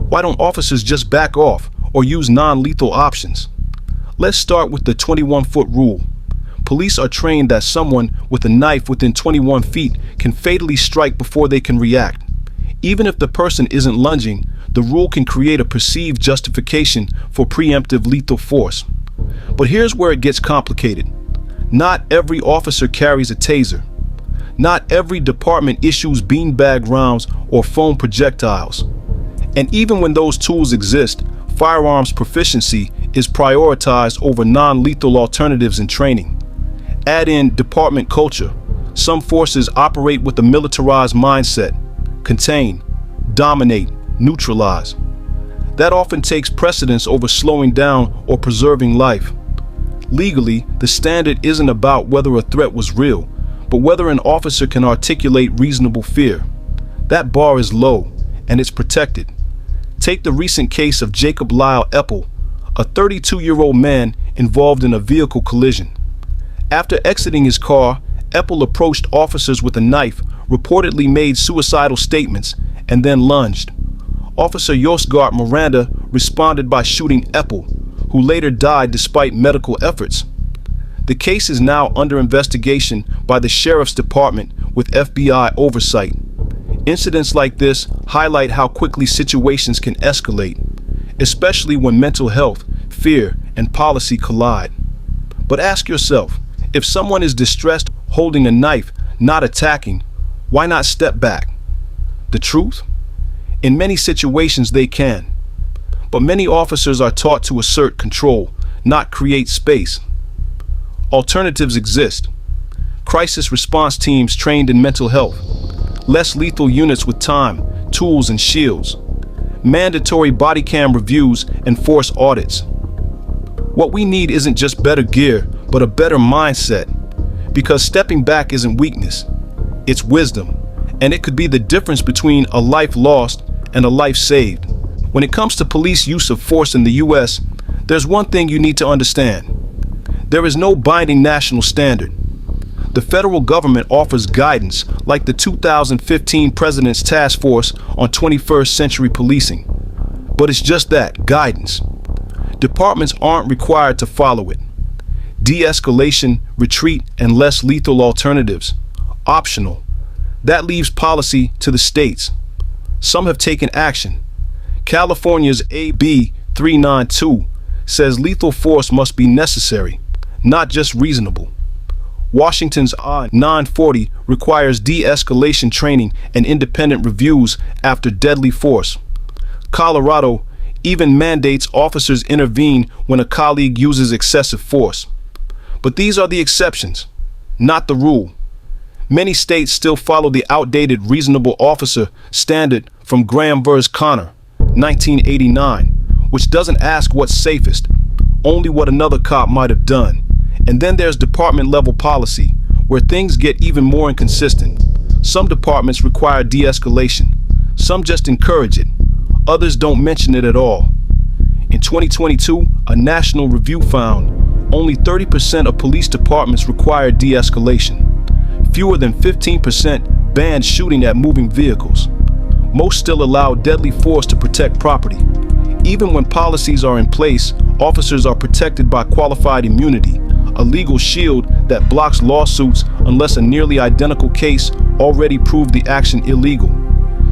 Why don't officers just back off or use non-lethal options? Let's start with the 21-foot rule. Police are trained that someone with a knife within 21 feet can fatally strike before they can react. Even if the person isn't lunging, the rule can create a perceived justification for preemptive lethal force. But here's where it gets complicated. Not every officer carries a taser. Not every department issues beanbag rounds or foam projectiles. And even when those tools exist, firearms proficiency is prioritized over non-lethal alternatives in training. Add in department culture. Some forces operate with a militarized mindset: contain, dominate, neutralize. That often takes precedence over slowing down or preserving life. Legally, the standard isn't about whether a threat was real, but whether an officer can articulate reasonable fear. That bar is low, and it's protected. Take the recent case of Jacob Lyle Eppel, a 32-year-old man involved in a vehicle collision. After exiting his car, Eppel approached officers with a knife, reportedly made suicidal statements, and then lunged. Officer Yosgart Miranda responded by shooting Eppel, who later died despite medical efforts. The case is now under investigation by the Sheriff's Department with FBI oversight. Incidents like this highlight how quickly situations can escalate, especially when mental health, fear, and policy collide. But ask yourself, if someone is distressed holding a knife, not attacking, why not step back? The truth? In many situations they can. But many officers are taught to assert control, not create space. Alternatives exist. Crisis response teams trained in mental health. Less lethal units with time, tools, and shields. Mandatory body cam reviews and force audits. What we need isn't just better gear, but a better mindset. Because stepping back isn't weakness, it's wisdom. And it could be the difference between a life lost and a life saved. When it comes to police use of force in the U.S., there's one thing you need to understand. There is no binding national standard. The federal government offers guidance like the 2015 President's Task Force on 21st Century Policing. But it's just that, guidance. Departments aren't required to follow it. De-escalation, retreat, and less lethal alternatives. Optional. That leaves policy to the states. Some have taken action. California's AB 392 says lethal force must be necessary, not just reasonable. Washington's I 940 requires de-escalation training and independent reviews after deadly force. Colorado even mandates officers intervene when a colleague uses excessive force. But these are the exceptions, not the rule. Many states still follow the outdated reasonable officer standard from Graham v. Connor, 1989, which doesn't ask what's safest, only what another cop might have done. And then there's department-level policy, where things get even more inconsistent. Some departments require de-escalation. Some just encourage it. Others don't mention it at all. In 2022, a national review found only 30% of police departments require de-escalation. Fewer than 15% banned shooting at moving vehicles. Most still allow deadly force to protect property. Even when policies are in place, officers are protected by qualified immunity, a legal shield that blocks lawsuits unless a nearly identical case already proved the action illegal.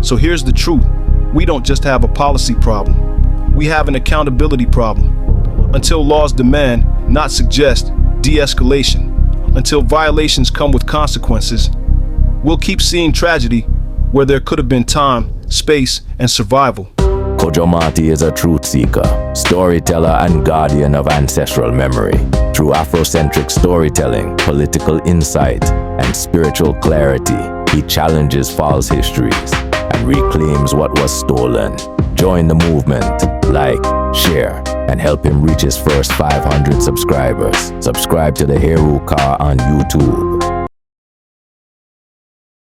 So here's the truth. We don't just have a policy problem. We have an accountability problem. Until laws demand, not suggest, de-escalation, until violations come with consequences, we'll keep seeing tragedy where there could have been time, space, and survival. Kojo Mati is a truth seeker, storyteller, and guardian of ancestral memory. Through Afrocentric storytelling, political insight, and spiritual clarity, he challenges false histories and reclaims what was stolen. Join the movement, like, share, and help him reach his first 500 subscribers. Subscribe to the Heru Car on YouTube.